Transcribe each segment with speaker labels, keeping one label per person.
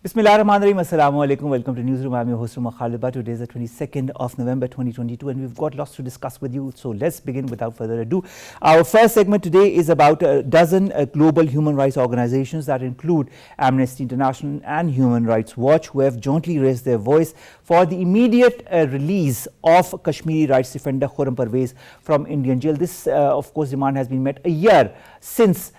Speaker 1: Bismillahirrahmanirrahim. Assalamu alaikum. Welcome to Newsroom. I'm your host, Khalid. Today is the 22nd of November 2022 and we've got lots to discuss with you. So let's begin without further ado. Our first segment today is about a dozen global human rights organizations that include Amnesty International and Human Rights Watch, who have jointly raised their voice for the immediate release of Kashmiri rights defender Khurram Parvez from Indian jail. This, of course, demand has been met a year since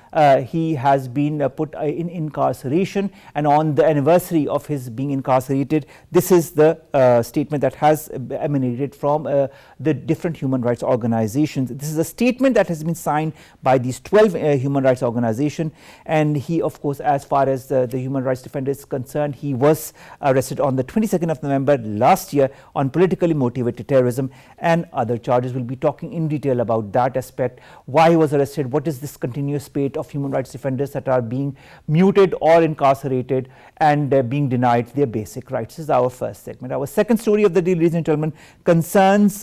Speaker 1: he has been put in incarceration, and on the anniversary of his being incarcerated, this is the statement that has emanated from the different human rights organizations. This is a statement that has been signed by these 12 human rights organizations, and he, of course, as far as the human rights defender is concerned, he was arrested on the 22nd of November last year on politically motivated terrorism and other charges. We'll be talking in detail about that aspect, why he was arrested, what is this continuous spate of human rights defenders that are being muted or incarcerated and being denied their basic rights. This is our first segment. Our second story of the day, ladies and gentlemen, concerns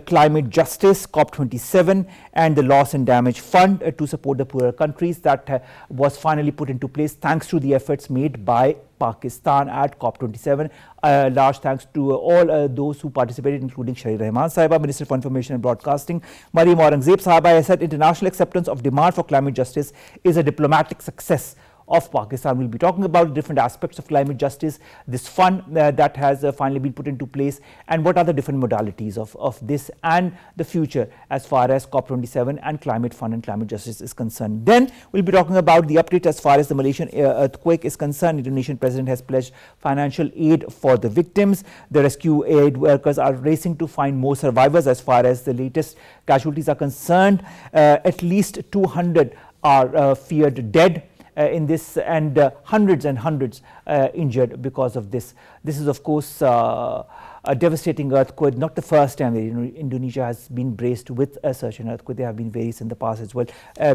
Speaker 1: climate justice, COP27, and the loss and damage fund to support the poorer countries that was finally put into place thanks to the efforts made by Pakistan at COP27. Large thanks to all those who participated, including Shahid Rahman Sahiba, Minister for Information and Broadcasting, Mariam Aurangzeb Sahiba. I said international acceptance of demand for climate justice is a diplomatic success of Pakistan. We'll be talking about different aspects of climate justice, this fund that has finally been put into place, and what are the different modalities of this and the future as far as COP27 and climate fund and climate justice is concerned. Then we'll be talking about the update as far as the Malaysian earthquake is concerned. The Indonesian president has pledged financial aid for the victims. The rescue aid workers are racing to find more survivors. As far as the latest casualties are concerned, at least 200 are feared dead in this, and hundreds and hundreds injured because of this. This is, of course, a devastating earthquake, not the first time that Indonesia has been braced with such an earthquake. There have been various in the past as well,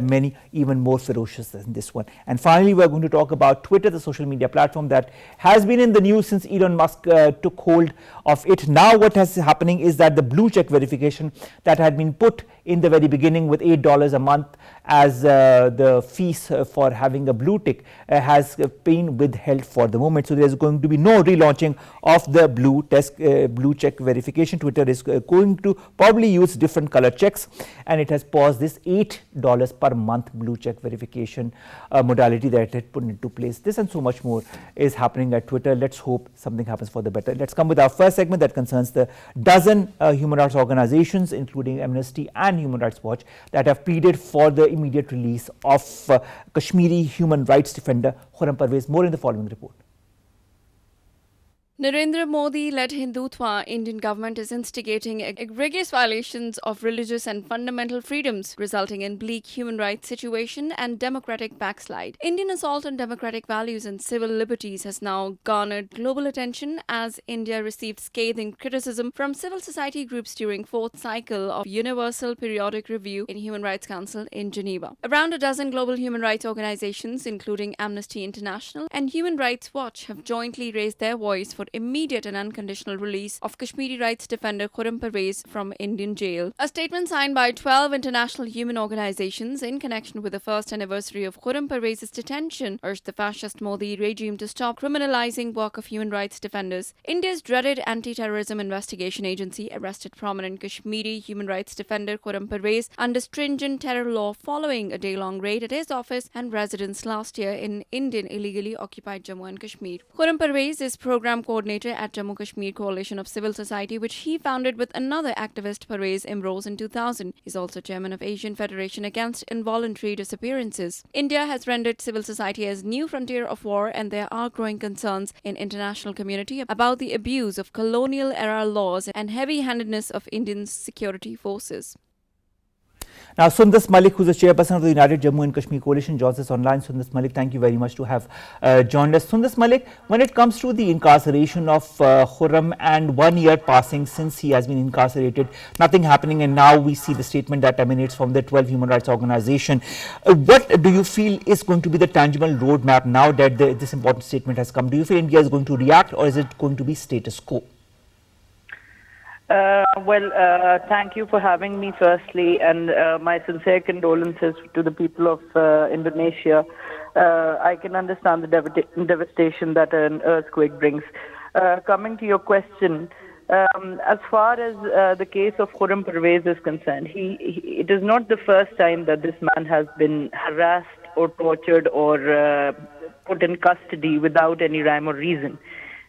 Speaker 1: many even more ferocious than this one. And finally, we are going to talk about Twitter, the social media platform that has been in the news since Elon Musk took hold of it. Now what is happening is that the blue check verification that had been put in the very beginning with $8 a month as the fees for having a blue tick has been withheld for the moment. So there is going to be no relaunching of the blue check verification. Twitter is going to probably use different color checks, and it has paused this $8 per month blue check verification modality that it had put into place. This and so much more is happening at Twitter. Let's hope something happens for the better. Let's come with our first segment that concerns the dozen human rights organizations, including Amnesty and Human Rights Watch, that have pleaded for the immediate release of Kashmiri human rights defender Khurram Parvez. More in the following report.
Speaker 2: Narendra Modi-led Hindutva Indian government is instigating egregious violations of religious and fundamental freedoms, resulting in bleak human rights situation and democratic backslide. Indian assault on democratic values and civil liberties has now garnered global attention as India received scathing criticism from civil society groups during fourth cycle of Universal Periodic Review in Human Rights Council in Geneva. Around a dozen global human rights organizations, including Amnesty International and Human Rights Watch, have jointly raised their voice for immediate and unconditional release of Kashmiri rights defender Khurram Parvez from Indian jail. A statement signed by 12 international human organizations in connection with the first anniversary of Khurram Parvez's detention urged the fascist Modi regime to stop criminalizing work of human rights defenders. India's dreaded anti-terrorism investigation agency arrested prominent Kashmiri human rights defender Khurram Parvez under stringent terror law following a day-long raid at his office and residence last year in Indian illegally occupied Jammu and Kashmir. Khurram Parvez is program coordinator at Jammu Kashmir Coalition of Civil Society, which he founded with another activist, Parvez Imroz, in 2000. He is also chairman of Asian Federation Against Involuntary Disappearances. India has rendered civil society as new frontier of war, and there are growing concerns in international community about the abuse of colonial-era laws and heavy-handedness of Indian security forces.
Speaker 1: Now, Sundas Malik, who is the chairperson of the United Jammu and Kashmir Coalition, joins us online. Sundas Malik, thank you very much to have joined us. Sundas Malik, when it comes to the incarceration of Khurram and 1 year passing since he has been incarcerated, nothing happening, and now we see the statement that emanates from the 12 human rights organization. What do you feel is going to be the tangible roadmap now that this important statement has come? Do you feel India is going to react, or is it going to be status quo?
Speaker 3: Thank you for having me firstly, and my sincere condolences to the people of Indonesia. I can understand the devastation that an earthquake brings. Coming to your question, as far as the case of Khurram Pervez is concerned, it is not the first time that this man has been harassed or tortured or put in custody without any rhyme or reason.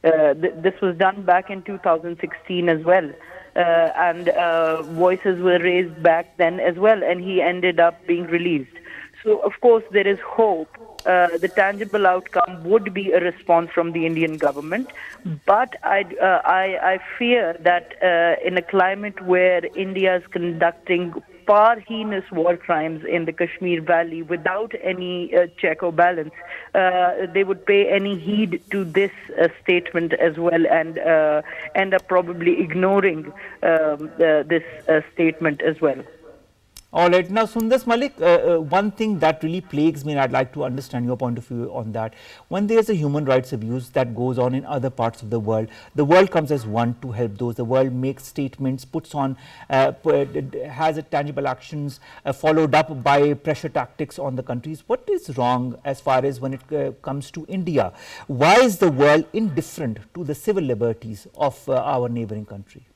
Speaker 3: This was done back in 2016 as well. And voices were raised back then as well, and he ended up being released. So, of course, there is hope. The tangible outcome would be a response from the Indian government, but I fear that in a climate where India is conducting far heinous war crimes in the Kashmir Valley without any check or balance, they would pay any heed to this statement as well and end up probably ignoring this statement as well.
Speaker 1: All right. Now, Sundas, Malik, one thing that really plagues me, and I'd like to understand your point of view on that. When there's a human rights abuse that goes on in other parts of the world comes as one to help those. The world makes statements, puts on, has tangible actions followed up by pressure tactics on the countries. What is wrong as far as when it comes to India? Why is the world indifferent to the civil liberties of our neighboring country?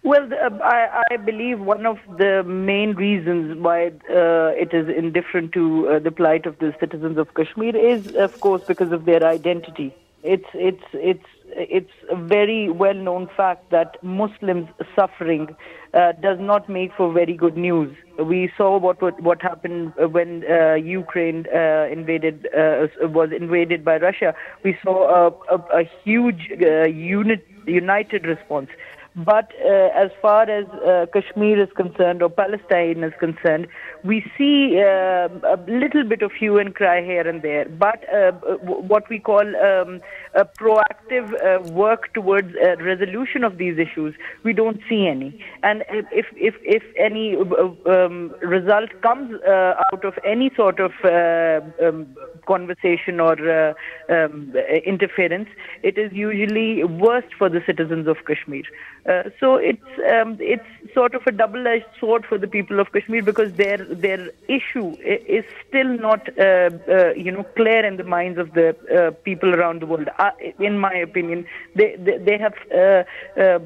Speaker 3: Well, I believe one of the main reasons why it is indifferent to the plight of the citizens of Kashmir is, of course, because of their identity. It's a very well-known fact that Muslims suffering does not make for very good news. We saw what happened when Ukraine was invaded by Russia. We saw a huge united response. But as far as Kashmir is concerned or Palestine is concerned, we see a little bit of hue and cry here and there. But what we call a proactive work towards a resolution of these issues, we don't see any. And if any result comes out of any sort of conversation or interference, it is usually worst for the citizens of Kashmir. So it's sort of a double-edged sword for the people of Kashmir because their issue is still not clear in the minds of the people around the world. In my opinion, they have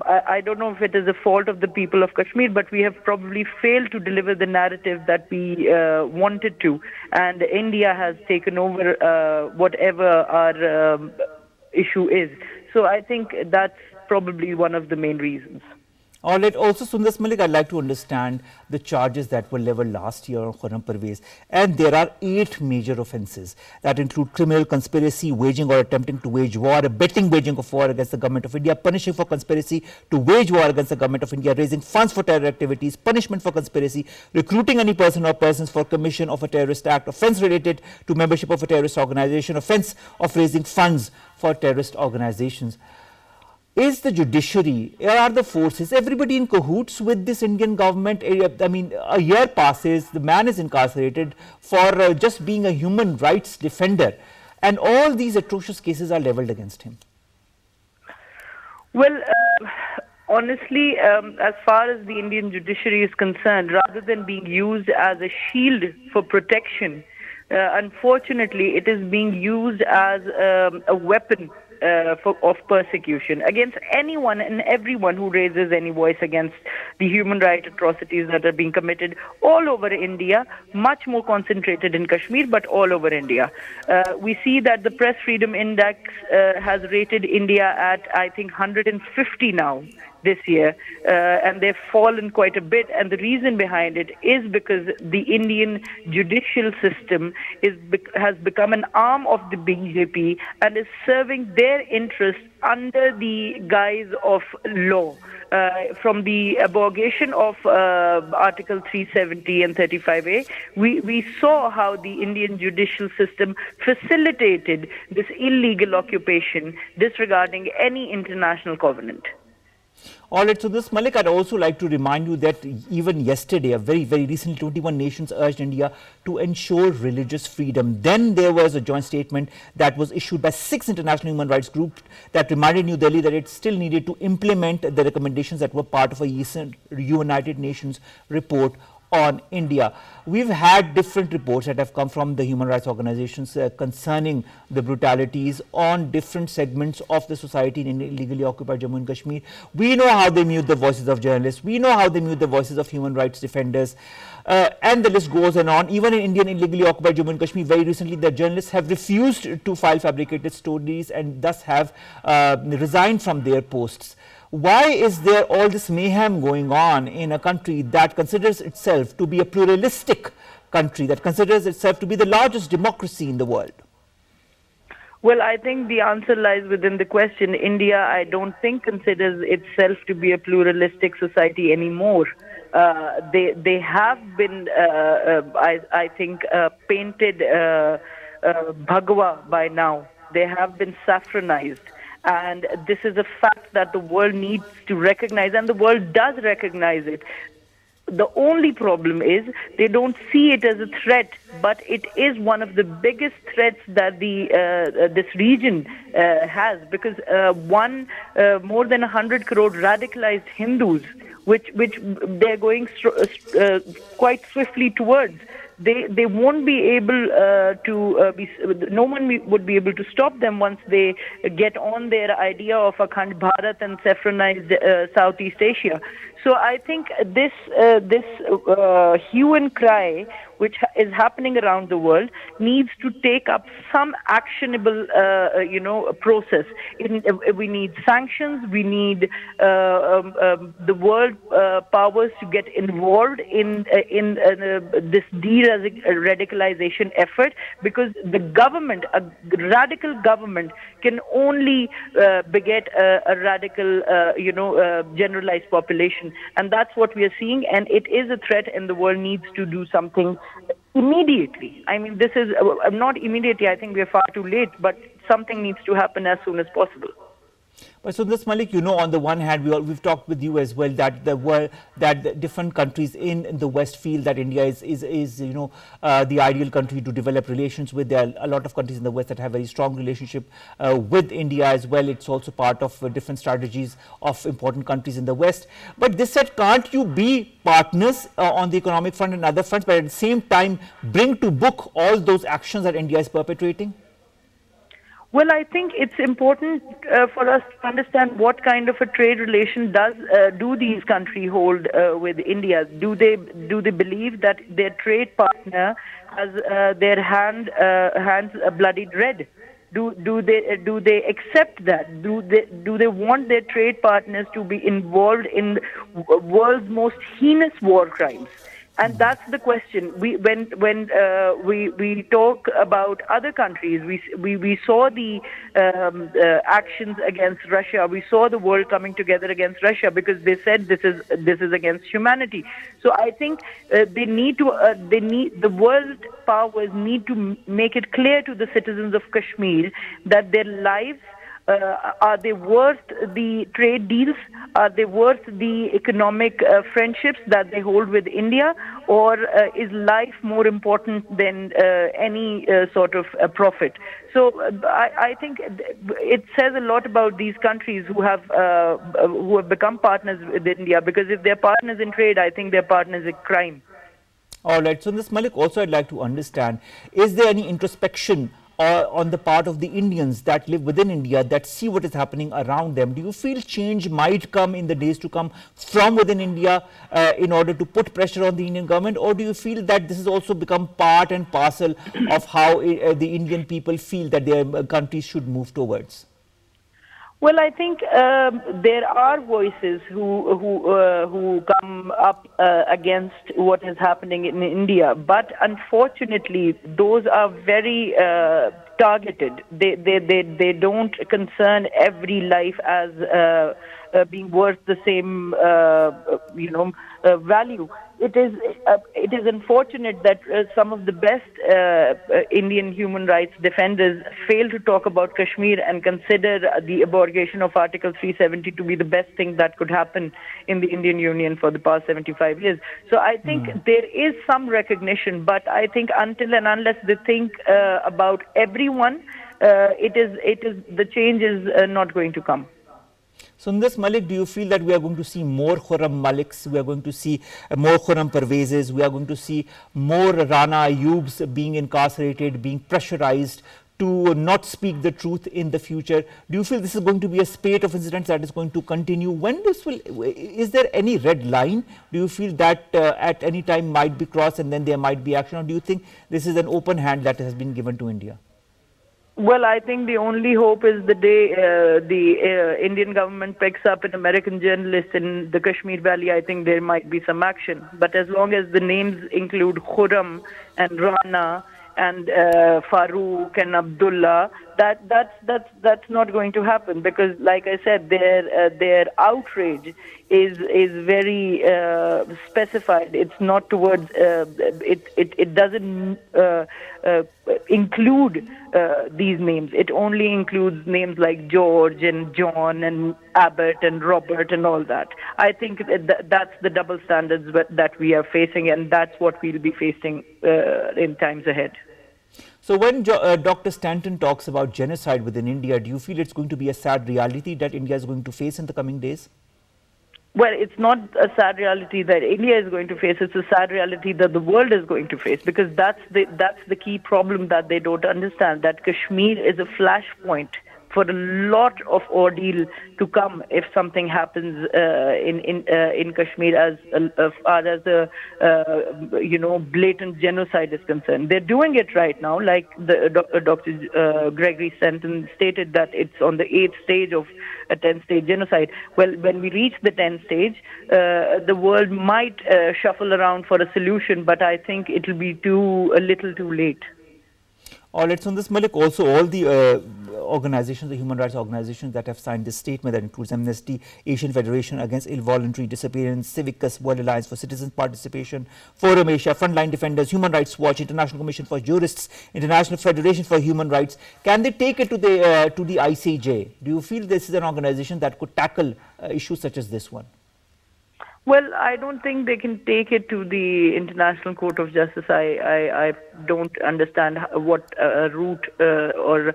Speaker 3: I don't know if it is a fault of the people of Kashmir, but we have probably failed to deliver the narrative that we wanted to, and India has taken over whatever our issue is. So I think that's probably one of the main reasons.
Speaker 1: All right. Also, Sundas Malik, I'd like to understand the charges that were leveled last year on Khurram Pervez. And there are 8 major offences that include criminal conspiracy, waging or attempting to wage war, abetting waging of war against the government of India, punishing for conspiracy to wage war against the government of India, raising funds for terror activities, punishment for conspiracy, recruiting any person or persons for commission of a terrorist act, offence related to membership of a terrorist organisation, offence of raising funds for terrorist organisations. Is the judiciary, are the forces, everybody in cahoots with this Indian government? I mean, a year passes, the man is incarcerated for just being a human rights defender, and all these atrocious cases are levelled against him.
Speaker 3: Well, honestly, as far as the Indian judiciary is concerned, rather than being used as a shield for protection, unfortunately, it is being used as a weapon of persecution against anyone and everyone who raises any voice against the human rights atrocities that are being committed all over India, much more concentrated in Kashmir, but all over India. We see that the Press Freedom Index has rated India at, I think, 150 now this year, and they've fallen quite a bit. And the reason behind it is because the Indian judicial system has become an arm of the BJP and is serving their interests under the guise of law. From the abrogation of Article 370 and 35A, we saw how the Indian judicial system facilitated this illegal occupation, disregarding any international covenant.
Speaker 1: All right, so this, Malik, I'd also like to remind you that even yesterday, very recently, 21 nations urged India to ensure religious freedom. Then there was a joint statement that was issued by 6 international human rights groups that reminded New Delhi that it still needed to implement the recommendations that were part of a recent United Nations report on India. We've had different reports that have come from the human rights organizations concerning the brutalities on different segments of the society in illegally occupied Jammu and Kashmir. We know how they mute the voices of journalists. We know how they mute the voices of human rights defenders. And the list goes on. Even in Indian illegally occupied Jammu and Kashmir, very recently, the journalists have refused to file fabricated stories and thus have resigned from their posts. Why is there all this mayhem going on in a country that considers itself to be a pluralistic country, that considers itself to be the largest democracy in the world?
Speaker 3: Well, I think the answer lies within the question. India, I don't think, considers itself to be a pluralistic society anymore. They have been, I think, painted Bhagwa by now. They have been saffronized. And this is a fact that the world needs to recognize, and the world does recognize it. The only problem is they don't see it as a threat, but it is one of the biggest threats that this region has, because more than 100 crore radicalized Hindus, which they're going quite swiftly towards. They won't be able no one would be able to stop them once they get on their idea of Akhand Bharat and saffronized Southeast Asia. So I think this hue and cry, which is happening around the world, needs to take up some actionable, process. We need sanctions. We need the world powers to get involved in this de-radicalization effort, because the government, a radical government, can only beget a radical, generalized population. And that's what we are seeing, and it is a threat, and the world needs to do something immediately. I mean, this is not immediately, I think we are far too late, but something needs to happen as soon as possible.
Speaker 1: But so this, Malik, on the one hand, we've talked with you as well that the different countries in the West feel that India is the ideal country to develop relations with. There are a lot of countries in the West that have very strong relationship with India as well. It's also part of different strategies of important countries in the West. But this said, can't you be partners on the economic front and other fronts, but at the same time bring to book all those actions that India is perpetrating?
Speaker 3: Well, I think it's important for us to understand what kind of a trade relation do these countries hold with India. Do they believe that their trade partner has their hands bloodied red? Do they accept that? Do they want their trade partners to be involved in world's most heinous war crimes? And that's the question. When we talk about other countries, we saw the actions against Russia. We saw the world coming together against Russia because they said this is against humanity. So I think the world powers need to make it clear to the citizens of Kashmir that their lives. Are they worth the trade deals? Are they worth the economic friendships that they hold with India? Or is life more important than any sort of profit? So I think it says a lot about these countries who have become partners with India, because if they're partners in trade, I think they're partners in crime.
Speaker 1: All right. So, Ms. Malik, also I'd like to understand, is there any introspection on the part of the Indians that live within India, that see what is happening around them? Do you feel change might come in the days to come from within India in order to put pressure on the Indian government, or do you feel that this has also become part and parcel of how the Indian people feel that their countries should move towards?
Speaker 3: Well, I think there are voices who come up against what is happening in India, but unfortunately, those are very targeted. They don't concern every life as being worth the same value. it is unfortunate that some of the best Indian human rights defenders fail to talk about Kashmir and consider the abrogation of Article 370 to be the best thing that could happen in the Indian Union for the past 75 years. So I think there is some recognition, but I think until and unless they think about everyone, the change is not going to come.
Speaker 1: Sundas, Malik, do you feel that we are going to see more Khurram Maliks, we are going to see more Khurram Parvezes, we are going to see more Rana Ayubs being incarcerated, being pressurized to not speak the truth in the future? Do you feel this is going to be a spate of incidents that is going to continue? Is there any red line? Do you feel that at any time might be crossed and then there might be action, or do you think this is an open hand that has been given to India?
Speaker 3: Well, I think the only hope is the day the Indian government picks up an American journalist in the Kashmir Valley. I think there might be some action. But as long as the names include Khurram and Rana and Farooq and Abdullah, that's not going to happen, because, like I said, their outrage is very specified. It's not towards it doesn't include these names. It only includes names like George and John and Abbott and Robert and all that. I think that's the double standards that we are facing, and that's what we'll be facing in times ahead.
Speaker 1: So when Dr. Stanton talks about genocide within India, do you feel it's going to be a sad reality that India is going to face in the coming days?
Speaker 3: Well, it's not a sad reality that India is going to face. It's a sad reality that the world is going to face, because that's the key problem that they don't understand, that Kashmir is a flashpoint for a lot of ordeal to come if something happens in Kashmir as far as the blatant genocide is concerned. They're doing it right now, like Dr. Gregory Stanton stated that it's on the 8th stage of a 10-stage genocide. Well, when we reach the 10th stage, the world might shuffle around for a solution, but I think it will be a little too late.
Speaker 1: All right, Sundas, Malik, also all the organizations, the human rights organizations that have signed this statement, that includes Amnesty, Asian Federation Against Involuntary Disappearance, Civicus, World Alliance for Citizen Participation, Forum Asia, Frontline Defenders, Human Rights Watch, International Commission for Jurists, International Federation for Human Rights, can they take it to the ICJ? Do you feel this is an organization that could tackle issues such as this one?
Speaker 3: Well, I don't think they can take it to the International Court of Justice. I don't understand what route or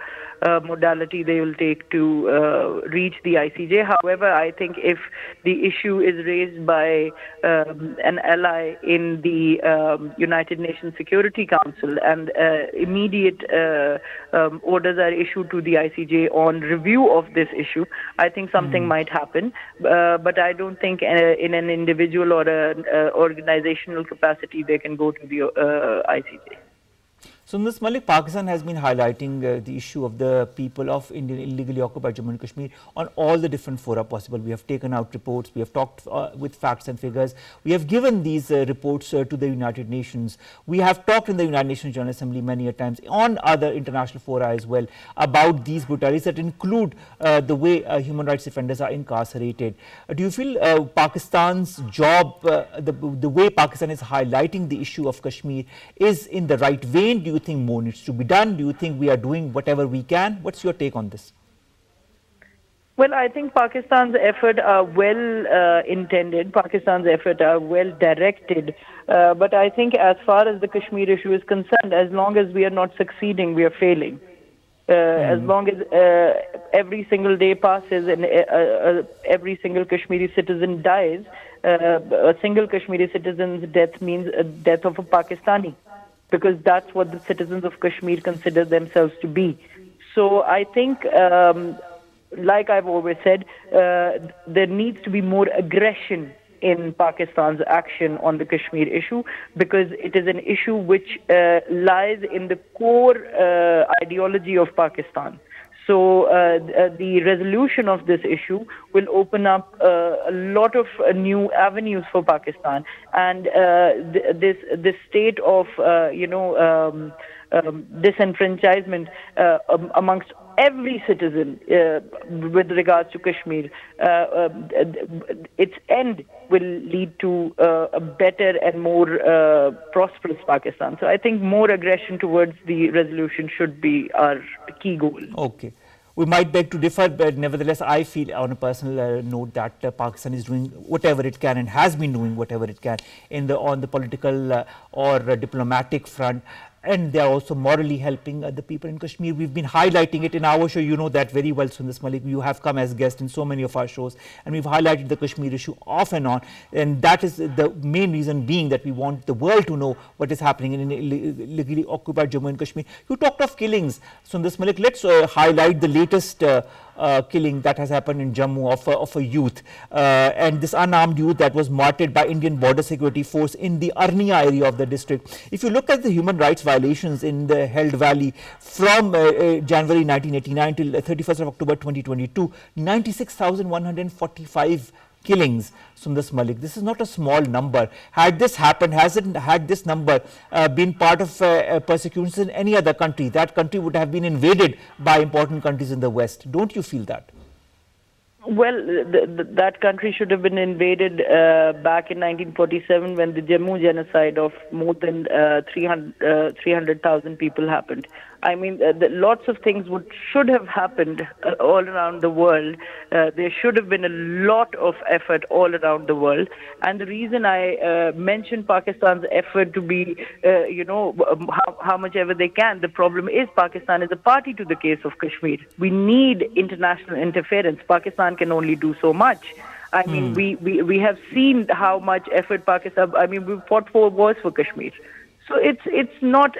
Speaker 3: modality they will take to reach the ICJ. However, I think if the issue is raised by an ally in the United Nations Security Council and immediate orders are issued to the ICJ on review of this issue, I think something might happen. But I don't think in an individual or an organizational capacity they can go to the ICJ.
Speaker 1: Sundas, Malik, Pakistan has been highlighting the issue of the people of Indian illegally occupied Jammu and Kashmir on all the different fora possible. We have taken out reports, we have talked with facts and figures, we have given these reports to the United Nations. We have talked in the United Nations General Assembly many a times on other international fora as well about these brutalities that include the way human rights defenders are incarcerated. Do you feel Pakistan's job, the way Pakistan is highlighting the issue of Kashmir is in the right vein? Do you think more needs to be done? Do you think we are doing whatever we can? What's your take on this?
Speaker 3: Well, I think Pakistan's efforts are well intended. Pakistan's efforts are well directed. But I think as far as the Kashmir issue is concerned, as long as we are not succeeding, we are failing. As long as every single day passes and every single Kashmiri citizen dies, a single Kashmiri citizen's death means a death of a Pakistani, because that's what the citizens of Kashmir consider themselves to be. So I think, like I've always said, there needs to be more aggression in Pakistan's action on the Kashmir issue, because it is an issue which lies in the core ideology of Pakistan. So the resolution of this issue will open up a lot of new avenues for Pakistan, and this state of disenfranchisement amongst every citizen with regards to Kashmir, its end will lead to a better and more prosperous Pakistan. So I think more aggression towards the resolution should be our key goal.
Speaker 1: Okay. We might beg to differ, but nevertheless, I feel on a personal note that Pakistan is doing whatever it can and has been doing whatever it can on the political or diplomatic front. And they are also morally helping the people in Kashmir. We've been highlighting it in our show. You know that very well, Sundas, Malik. You have come as guest in so many of our shows, and we've highlighted the Kashmir issue off and on. And that is the main reason being that we want the world to know what is happening in illegally occupied Jammu and Kashmir. You talked of killings, Sundas, Malik. Let's highlight the latest killing that has happened in Jammu of a youth, and this unarmed youth that was martyred by Indian border security force in the Arnia area of the district. If you look at the human rights violations in the Held Valley from January 1989 till 31st of October 2022, 96,145 killings, Sundas, Malik. This is not a small number. Had this happened, had this number been part of persecutions in any other country, that country would have been invaded by important countries in the West. Don't you feel that?
Speaker 3: Well, that country should have been invaded back in 1947 when the Jammu genocide of more than 300,000 people happened. I mean, lots of things should have happened all around the world. There should have been a lot of effort all around the world. And the reason I mentioned Pakistan's effort to be, how much ever they can, the problem is Pakistan is a party to the case of Kashmir. We need international interference. Pakistan can only do so much. I mean, we have seen how much effort Pakistan, we fought 4 wars for Kashmir. So it's not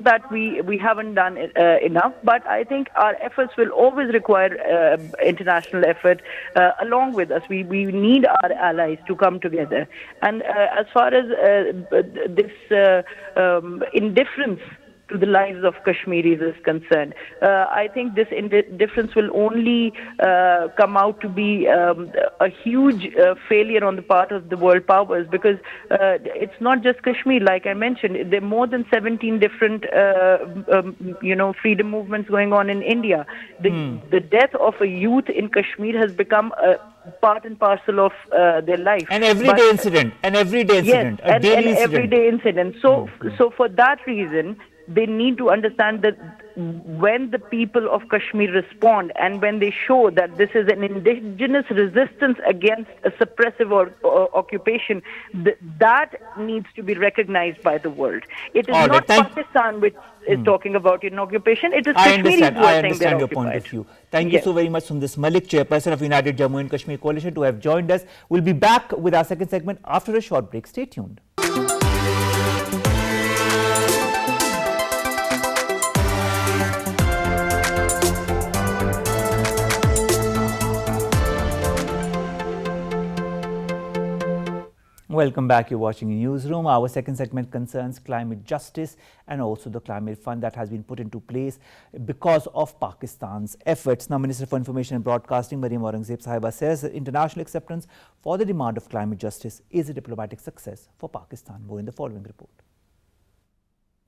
Speaker 3: that we haven't done enough, but I think our efforts will always require international effort along with us. We need our allies to come together. And as far as this indifference to the lives of Kashmiris is concerned, I think this indifference will only come out to be a huge failure on the part of the world powers, because it's not just Kashmir. Like I mentioned, there are more than 17 different freedom movements going on in India. The death of a youth in Kashmir has become a part and parcel of their life.
Speaker 1: An everyday incident. Yes, a daily incident.
Speaker 3: Everyday incident. So for that reason, they need to understand that when the people of Kashmir respond and when they show that this is an indigenous resistance against a suppressive occupation, that needs to be recognized by the world. It is not Pakistan which is talking about an occupation. It is Kashmiris who are saying they're occupied. I understand your point of view.
Speaker 1: Thank you so very much, Sundas Malik, Chairperson of United Jammu and Kashmir Coalition, to have joined us. We'll be back with our second segment after a short break. Stay tuned. Welcome back. You're watching Newsroom. Our second segment concerns climate justice and also the climate fund that has been put into place because of Pakistan's efforts. Now, Minister for Information and Broadcasting, Mariam Aurangzeb Sahiba, says that international acceptance for the demand of climate justice is a diplomatic success for Pakistan. More in the following report.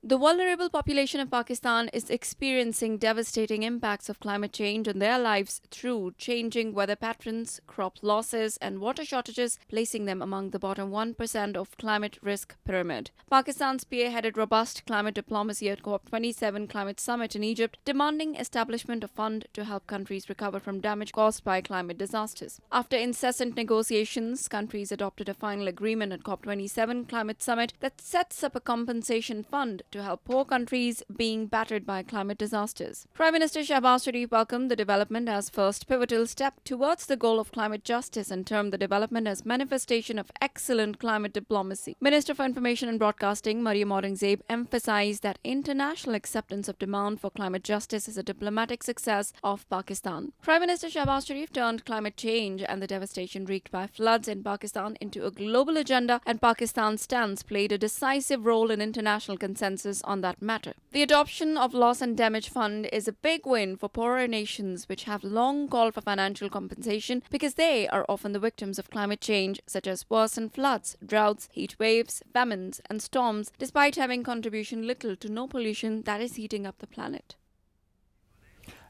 Speaker 2: The vulnerable population of Pakistan is experiencing devastating impacts of climate change on their lives through changing weather patterns, crop losses, and water shortages, placing them among the bottom 1% of climate risk pyramid. Pakistan spearheaded robust climate diplomacy at COP27 climate summit in Egypt, demanding establishment of fund to help countries recover from damage caused by climate disasters. After incessant negotiations, countries adopted a final agreement at COP27 climate summit that sets up a compensation fund to help poor countries being battered by climate disasters. Prime Minister Shehbaz Sharif welcomed the development as first pivotal step towards the goal of climate justice and termed the development as manifestation of excellent climate diplomacy. Minister for Information and Broadcasting, Mariam Aurangzeb, emphasized that international acceptance of demand for climate justice is a diplomatic success of Pakistan. Prime Minister Shehbaz Sharif turned climate change and the devastation wreaked by floods in Pakistan into a global agenda, and Pakistan's stance played a decisive role in international consensus consensus on that matter. The adoption of Loss and Damage Fund is a big win for poorer nations which have long called for financial compensation because they are often the victims of climate change, such as worsened floods, droughts, heat waves, famines, and storms, despite having contribution little to no pollution that is heating up the planet.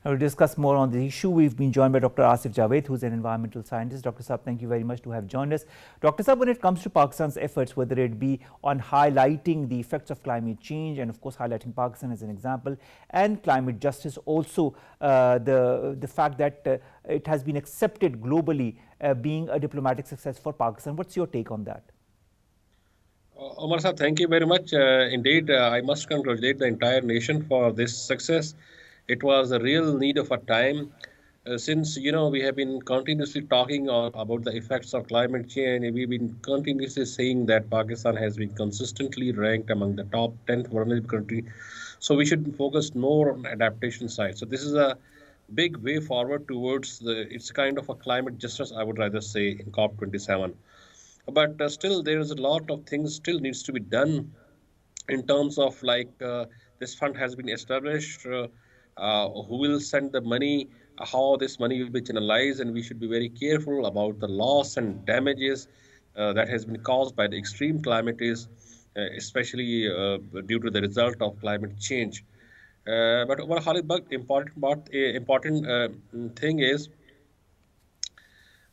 Speaker 1: To discuss more on the issue, we've been joined by Dr. Asif Javed, who's an environmental scientist. Dr. Saab, thank you very much to have joined us. Dr. Saab, when it comes to Pakistan's efforts, whether it be on highlighting the effects of climate change and of course highlighting Pakistan as an example, and climate justice, also the fact that it has been accepted globally being a diplomatic success for Pakistan. What's your take on that?
Speaker 4: Omar Saab, thank you very much. Indeed, I must congratulate the entire nation for this success. It was a real need of our time. Since, we have been continuously talking about the effects of climate change, we've been continuously saying that Pakistan has been consistently ranked among the top 10th vulnerable country. So we should focus more on adaptation side. So this is a big way forward towards it's kind of a climate justice, I would rather say, in COP27. But still, there is a lot of things still needs to be done in terms of this fund has been established. Who will send the money, how this money will be channelized, and we should be very careful about the loss and damages that has been caused by the extreme climates, especially due to the result of climate change. But what important thing is,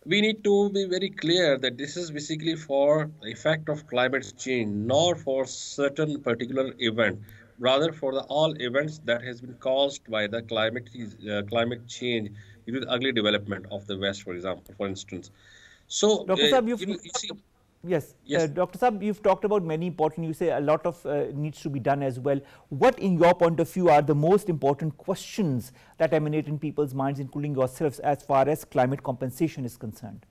Speaker 4: we need to be very clear that this is basically for the effect of climate change, not for certain particular event. Rather for the all events that has been caused by the climate change, due to the ugly development of the West, for example, for instance. So,
Speaker 1: Dr. Saab, you
Speaker 4: see,
Speaker 1: yes,
Speaker 4: yes.
Speaker 1: Dr. Saab, you've talked about many important, you say a lot of needs to be done as well. What, in your point of view, are the most important questions that emanate in people's minds, including yourselves, as far as climate compensation is concerned?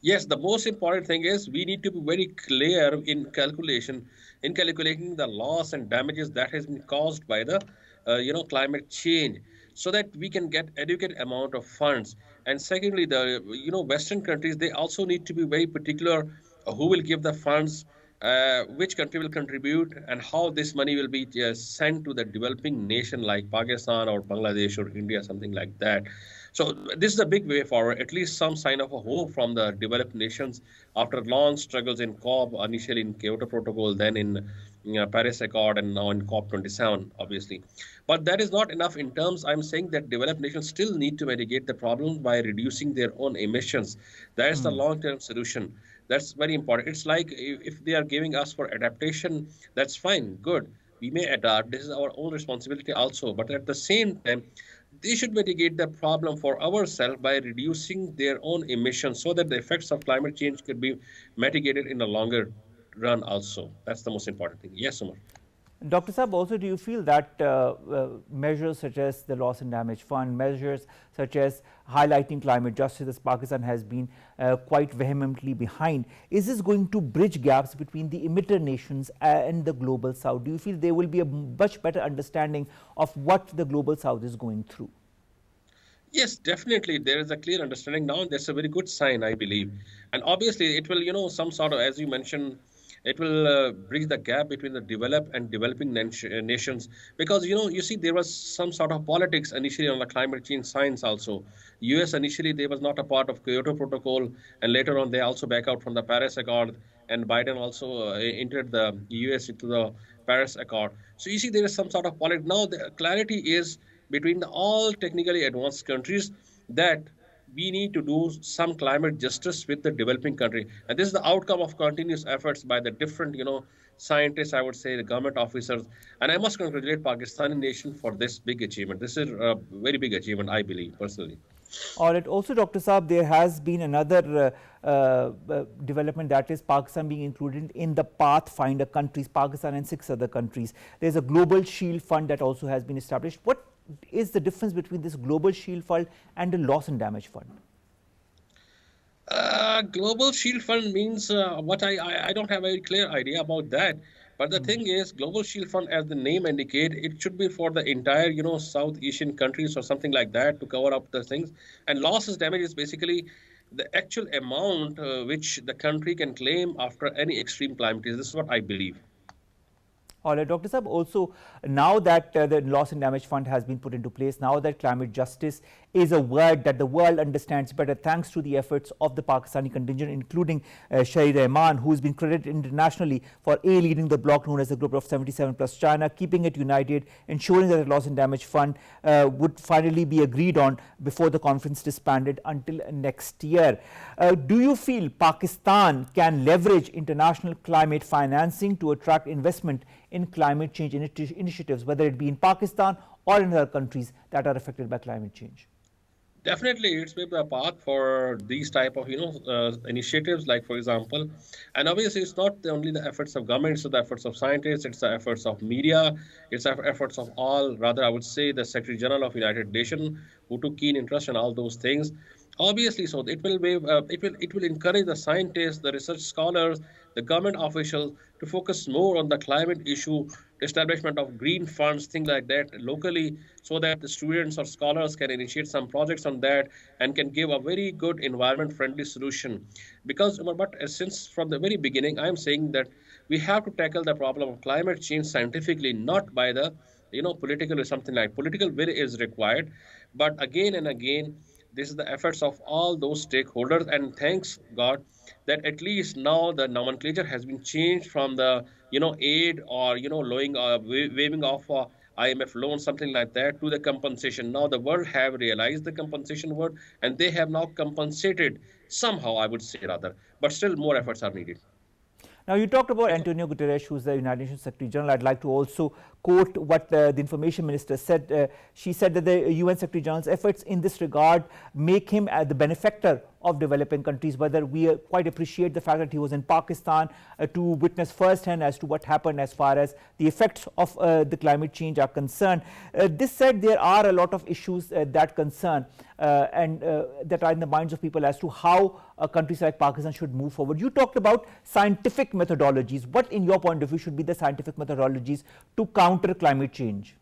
Speaker 4: Yes, the most important thing is we need to be very clear in calculating the loss and damages that has been caused by the climate change, so that we can get adequate amount of funds. And secondly, the Western countries, they also need to be very particular who will give the funds, which country will contribute, and how this money will be sent to the developing nation like Pakistan or Bangladesh or India, something like that. So this is a big way forward, at least some sign of a hope from the developed nations after long struggles in COP, initially in Kyoto Protocol, then in Paris Accord, and now in COP27, obviously. But that is not enough in terms, I'm saying that developed nations still need to mitigate the problem by reducing their own emissions. That is the long-term solution. That's very important. It's like if they are giving us for adaptation, that's fine, good. We may adapt. This is our own responsibility also. But at the same time, they should mitigate the problem for ourselves by reducing their own emissions so that the effects of climate change could be mitigated in the longer run also. That's the most important thing. Yes, Umar.
Speaker 1: Dr. Saab, also do you feel that measures such as the Loss and Damage Fund, measures such as highlighting climate justice, as Pakistan has been quite vehemently behind, is this going to bridge gaps between the emitter nations and the Global South? Do you feel there will be a much better understanding of what the Global South is going through?
Speaker 4: Yes, definitely. There is a clear understanding now. That's a very good sign, I believe. And obviously, it will, some sort of, as you mentioned, it will bridge the gap between the developed and developing nations, because you see there was some sort of politics initially on the climate change science also. US initially, they was not a part of Kyoto Protocol, and later on they also back out from the Paris Accord, and Biden also entered the US into the Paris Accord. So you see there is some sort of politics. Now the clarity is between all technically advanced countries that we need to do some climate justice with the developing country. And this is the outcome of continuous efforts by the different, scientists, I would say, the government officers. And I must congratulate Pakistani nation for this big achievement. This is a very big achievement, I believe, personally.
Speaker 1: All right. Also, Dr. Saab, there has been another development, that is Pakistan being included in the Pathfinder countries, Pakistan and 6 other countries. There's a Global Shield Fund that also has been established. What is the difference between this Global Shield Fund and the Loss and Damage Fund?
Speaker 4: Global Shield Fund means what I don't have a very clear idea about that. But the thing is, Global Shield Fund, as the name indicate, it should be for the entire, South Asian countries or something like that to cover up the things. And losses damage is basically the actual amount which the country can claim after any extreme climate. This is what I believe.
Speaker 1: All right, Dr. Saab, also now that the loss and damage fund has been put into place, now that climate justice is a word that the world understands better thanks to the efforts of the Pakistani contingent, including Shahid Rahman, who has been credited internationally for leading the bloc known as the Group of 77 plus China, keeping it united, ensuring that the loss and damage fund would finally be agreed on before the conference disbanded until next year. Do you feel Pakistan can leverage international climate financing to attract investment in climate change initiatives, whether it be in Pakistan or in other countries that are affected by climate change?
Speaker 4: Definitely, it's maybe a path for these type of initiatives, like for example, and obviously it's not only the efforts of governments, it's the efforts of scientists, it's the efforts of media, it's the efforts of all. Rather, I would say the Secretary General of United Nations, who took keen interest in all those things. Obviously, so it will encourage the scientists, the research scholars, the government officials to focus more on the climate issue, establishment of green funds, things like that locally, so that the students or scholars can initiate some projects on that and can give a very good environment-friendly solution. Because, but since from the very beginning, I am saying that we have to tackle the problem of climate change scientifically, not by the political or something like political will is required, but again and again this is the efforts of all those stakeholders, and thanks God that at least now the nomenclature has been changed from the aid or waiving off IMF loan, something like that, to the compensation. Now the world have realized the compensation word, and they have now compensated somehow, I would say, rather, but still more efforts are needed.
Speaker 1: Now, you talked about Antonio Guterres, who is the United Nations Secretary General. I'd like to also quote what the Information Minister said. She said that the UN Secretary General's efforts in this regard make him the benefactor of developing countries. Whether we quite appreciate the fact that he was in Pakistan to witness firsthand as to what happened as far as the effects of the climate change are concerned. This said, there are a lot of issues that concern and that are in the minds of people as to how countries like Pakistan should move forward. You talked about scientific methodologies. What, in your point of view, should be the scientific methodologies to counter climate change?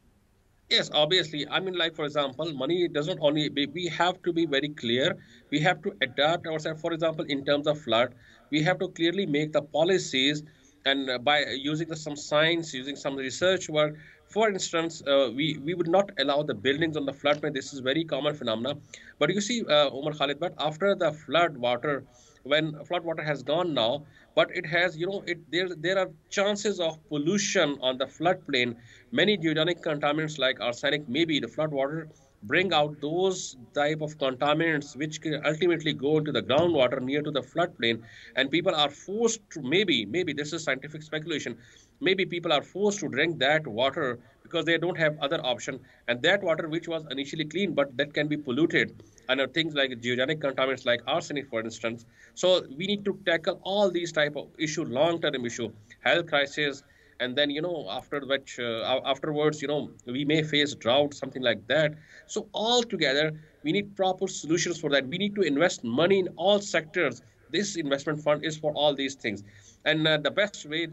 Speaker 4: Yes, obviously. I mean, like, for example, money doesn't only be, we have to be very clear. We have to adapt ourselves. For example, in terms of flood, we have to clearly make the policies, and by using some science, using some research work. For instance, we would not allow the buildings on the floodplain. This is very common phenomena. But you see, Umar Khalid, but after the flood water, when flood water has gone now, but it has, there are chances of pollution on the floodplain. Many geogenic contaminants like arsenic, maybe the flood water bring out those type of contaminants which can ultimately go into the groundwater near to the floodplain, and people are forced to, maybe this is scientific speculation, maybe people are forced to drink that water because they don't have other option, and that water which was initially clean but that can be polluted, and things like geogenic contaminants like arsenic, for instance. So we need to tackle all these type of issue, long-term issue, health crisis, and then afterwards we may face drought, something like that. So all together we need proper solutions for that. We need to invest money in all sectors. This investment fund is for all these things, and the best way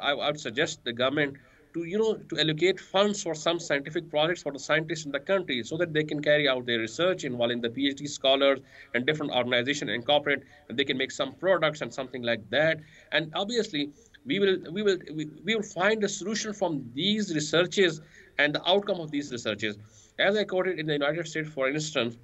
Speaker 4: I would suggest the government to allocate funds for some scientific projects for the scientists in the country, so that they can carry out their research involving the PhD scholars and different organizations incorporate, and they can make some products and something like that. And obviously we will find a solution from these researches and the outcome of these researches. As I quoted in the United States, for instance,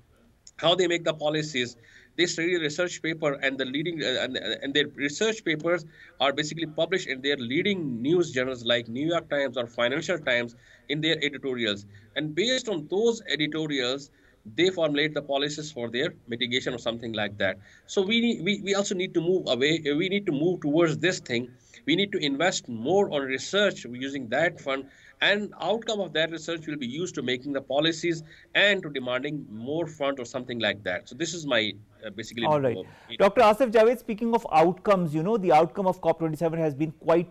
Speaker 4: how they make the policies. They study a research paper, and the leading and their research papers are basically published in their leading news journals like New York Times or Financial Times in their editorials. And based on those editorials, they formulate the policies for their mitigation or something like that. So we also need to move away. We need to move towards this thing. We need to invest more on research using that fund, and outcome of that research will be used to making the policies and to demanding more funds or something like that. So this is my basically.
Speaker 1: All right. Dr. Asif Javed, speaking of outcomes, the outcome of COP27 has been quite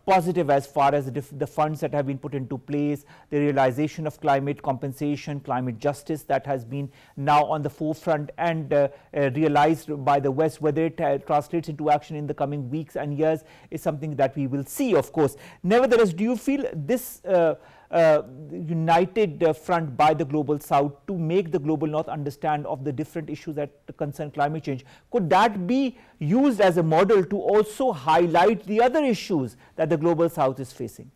Speaker 1: positive as far as the funds that have been put into place, the realization of climate compensation, climate justice that has been now on the forefront and realized by the West. Whether it translates into action in the coming weeks and years is something that we will see, of course. Nevertheless, do you feel this united front by the global south to make the global north understand of the different issues that concern climate change. Could that be used as a model to also highlight the other issues that the global south is facing?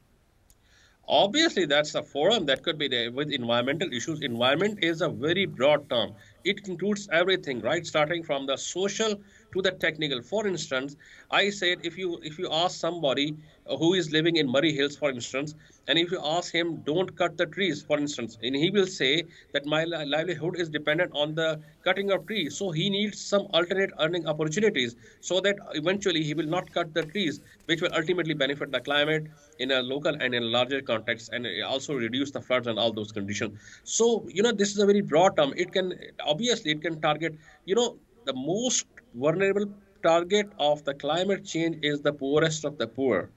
Speaker 4: Obviously, that's a forum that could be there with environmental issues. Environment is a very broad term. It includes everything, right? Starting from the social to the technical. For instance, I said if you ask somebody who is living in Murray Hills, for instance, and if you ask him, don't cut the trees, for instance, and he will say that my livelihood is dependent on the cutting of trees. So he needs some alternate earning opportunities so that eventually he will not cut the trees, which will ultimately benefit the climate in a local and in a larger context, and also reduce the floods and all those conditions. So, this is a very broad term. Obviously, it can target, the most vulnerable target of the climate change is the poorest of the poor.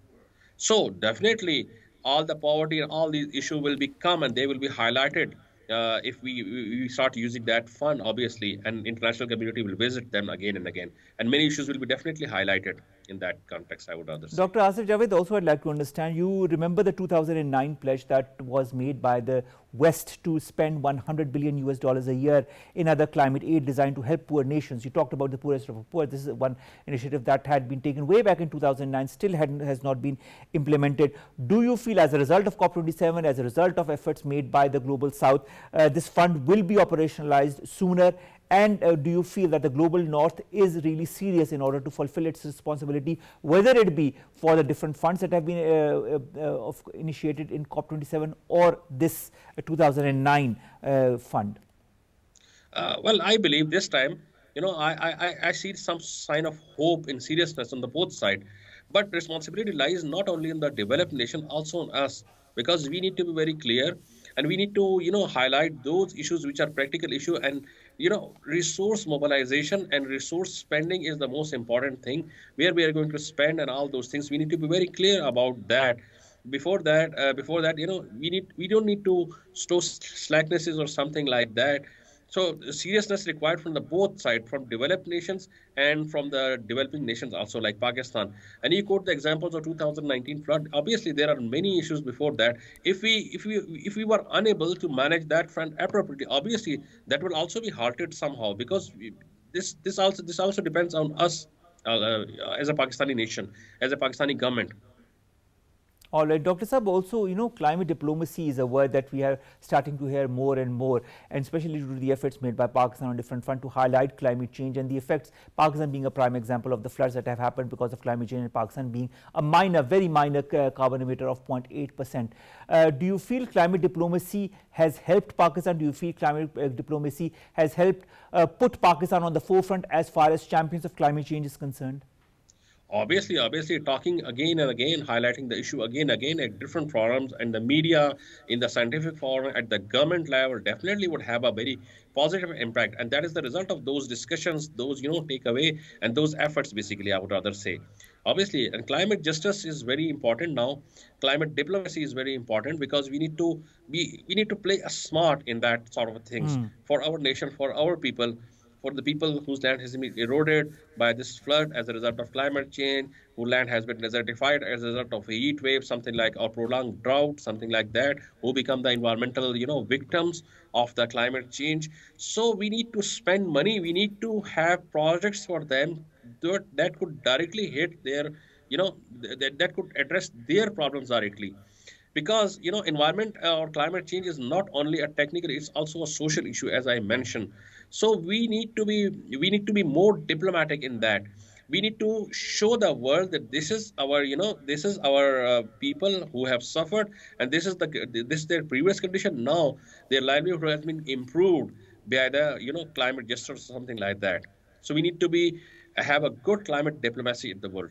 Speaker 4: So definitely all the poverty and all these issues will become and they will be highlighted if we start using that fund, obviously, and international community will visit them again and again. And many issues will be definitely highlighted in that context, I would rather say.
Speaker 1: Dr. Asif, Javed, also I'd like to understand, you remember the 2009 pledge that was made by the West to spend $100 billion US a year in other climate aid designed to help poor nations. You talked about the poorest of the poor. This is one initiative that had been taken way back in 2009, still has not been implemented. Do you feel as a result of COP27, as a result of efforts made by the Global South, this fund will be operationalized sooner? And do you feel that the global north is really serious in order to fulfill its responsibility, whether it be for the different funds that have been initiated in COP27 or this 2009 fund?
Speaker 4: Well, I believe this time, I see some sign of hope and seriousness on the both side. But responsibility lies not only in the developed nation, also on us, because we need to be very clear and we need to, highlight those issues which are practical issue. And, resource mobilization and resource spending is the most important thing, where we are going to spend and all those things. We need to be very clear about that. Before that, we don't need to stow slacknesses or something like that. So seriousness required from the both sides, from developed nations and from the developing nations also, like Pakistan. And you quote the examples of 2019 flood. Obviously, there are many issues before that. If we were unable to manage that front appropriately, obviously that will also be halted somehow, because this also depends on us as a Pakistani nation, as a Pakistani government.
Speaker 1: All right, Dr. Saab, also, climate diplomacy is a word that we are starting to hear more and more, and especially due to the efforts made by Pakistan on different fronts to highlight climate change and the effects, Pakistan being a prime example of the floods that have happened because of climate change, and Pakistan being a very minor carbon emitter of 0.8%. Do you feel climate diplomacy has helped Pakistan? Do you feel climate diplomacy has helped put Pakistan on the forefront as far as champions of climate change is concerned?
Speaker 4: Obviously, talking again and again, highlighting the issue again and again at different forums, and the media, in the scientific forum, at the government level, definitely would have a very positive impact. And that is the result of those discussions, those, takeaway, and those efforts, basically, I would rather say. Obviously, and climate justice is very important now. Climate diplomacy is very important, because we need to play a smart in that sort of things for our nation, for our people, for the people whose land has been eroded by this flood as a result of climate change, whose land has been desertified as a result of a heat wave, something like, or prolonged drought, something like that, who become the environmental, victims of the climate change. So we need to spend money. We need to have projects for them that could directly hit their, that could address their problems directly. Because environment or climate change is not only a technical, it's also a social issue, as I mentioned. So we need to be more diplomatic in that. We need to show the world that this is our people who have suffered, and this is their previous condition. Now their livelihood has been improved by the climate justice or something like that. So we need to have a good climate diplomacy in the world.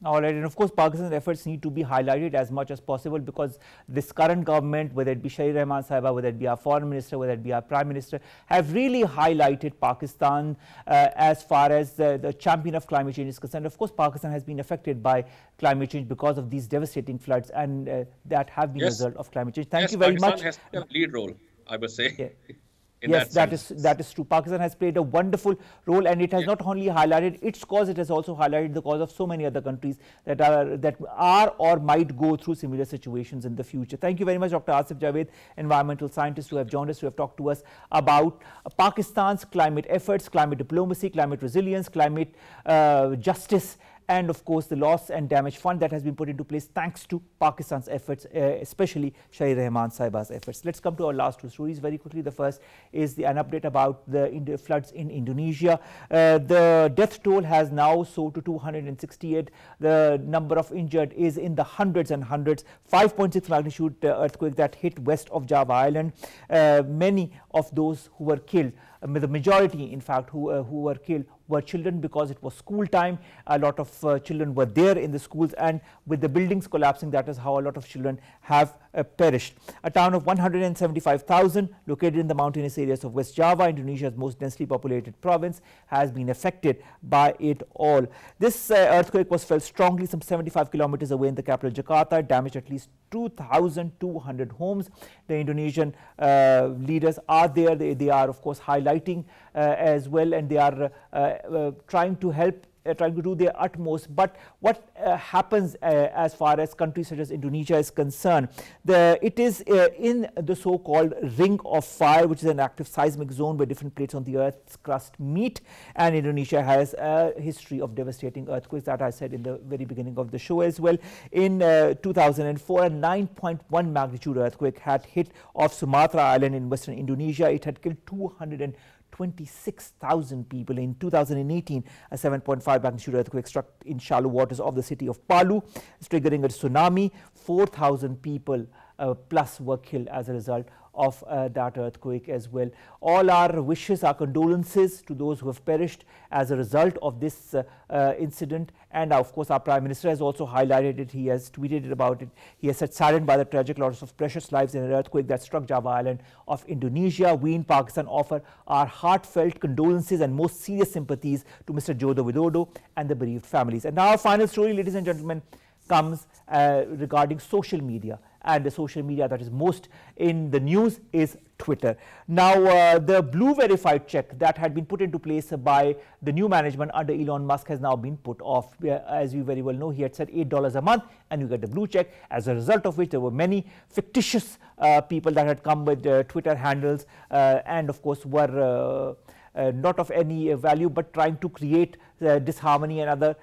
Speaker 1: All right, and of course, Pakistan's efforts need to be highlighted as much as possible, because this current government, whether it be Shahid Rahman Sahiba, whether it be our foreign minister, whether it be our prime minister, have really highlighted Pakistan as far as the champion of climate change is concerned. Of course, Pakistan has been affected by climate change because of these devastating floods, and that have been a result of climate change. Thank you very much.
Speaker 4: Pakistan has a lead role, I would say.
Speaker 1: Yeah.
Speaker 4: in
Speaker 1: Yes,
Speaker 4: that sense.
Speaker 1: that is true. Pakistan has played a wonderful role, and it has not only highlighted its cause, it has also highlighted the cause of so many other countries that are or might go through similar situations in the future. Thank you very much, Dr. Asif Javed, environmental scientist, who have joined us, who have talked to us about Pakistan's climate efforts, climate diplomacy, climate resilience, climate justice, and of course the loss and damage fund that has been put into place thanks to Pakistan's efforts, especially Shahid Rahman Sahiba's efforts. Let's come to our last two stories very quickly. The first is an update about the floods in Indonesia. The death toll has now soared to 268. The number of injured is in the hundreds and hundreds. 5.6 magnitude earthquake that hit west of Java Island. Many of those who were killed, the majority in fact who were killed, were children, because it was school time. A lot of children were there in the schools, and with the buildings collapsing, that is how a lot of children have perished. A town of 175,000 located in the mountainous areas of West Java, Indonesia's most densely populated province, has been affected by it all. This earthquake was felt strongly some 75 kilometers away in the capital Jakarta. It damaged at least 2,200 homes. The Indonesian leaders are there. They are of course highlighting as well, and they are trying to help, trying to do their utmost. But what happens as far as countries such as Indonesia is concerned, it is in the so-called ring of fire, which is an active seismic zone where different plates on the earth's crust meet, and Indonesia has a history of devastating earthquakes, that I said in the very beginning of the show as well. In 2004, a 9.1 magnitude earthquake had hit off Sumatra Island in western Indonesia. It had killed 226,000 people. In 2018, a 7.5 magnitude earthquake struck in shallow waters of the city of Palu, triggering a tsunami. 4,000 people plus were killed as a result of that earthquake as well. All our wishes, our condolences to those who have perished as a result of this incident. And of course our Prime Minister has also highlighted it. He has tweeted about it. He has said, saddened by the tragic loss of precious lives in an earthquake that struck Java Island of Indonesia, we in Pakistan offer our heartfelt condolences and most serious sympathies to Mr. Jodo Widodo and the bereaved families. And now our final story, ladies and gentlemen, comes regarding social media. And the social media that is most in the news is Twitter. Now the blue verified check that had been put into place by the new management under Elon Musk has now been put off. As you very well know, he had said $8 a month and you get the blue check, as a result of which there were many fictitious people that had come with Twitter handles and of course were not of any value, but trying to create disharmony and other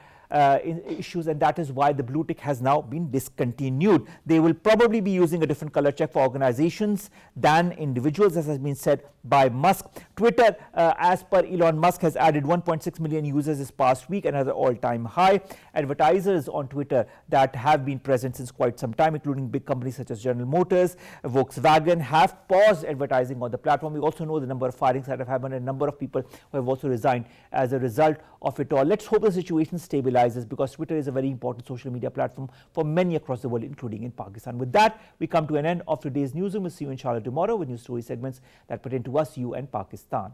Speaker 1: issues, and that is why the blue tick has now been discontinued. They will probably be using a different color check for organizations than individuals, as has been said by Musk. Twitter, as per Elon Musk, has added 1.6 million users this past week, another all-time high. Advertisers on Twitter that have been present since quite some time, including big companies such as General Motors, Volkswagen, have paused advertising on the platform. We also know the number of firings that have happened, and a number of people who have also resigned as a result of it all. Let's hope the situation stabilizes, because Twitter is a very important social media platform for many across the world, including in Pakistan. With that, we come to an end of today's newsroom. We'll see you inshallah tomorrow with new story segments that pertain to us, you and Pakistan.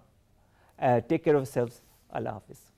Speaker 1: Take care of yourselves. Allah Hafiz.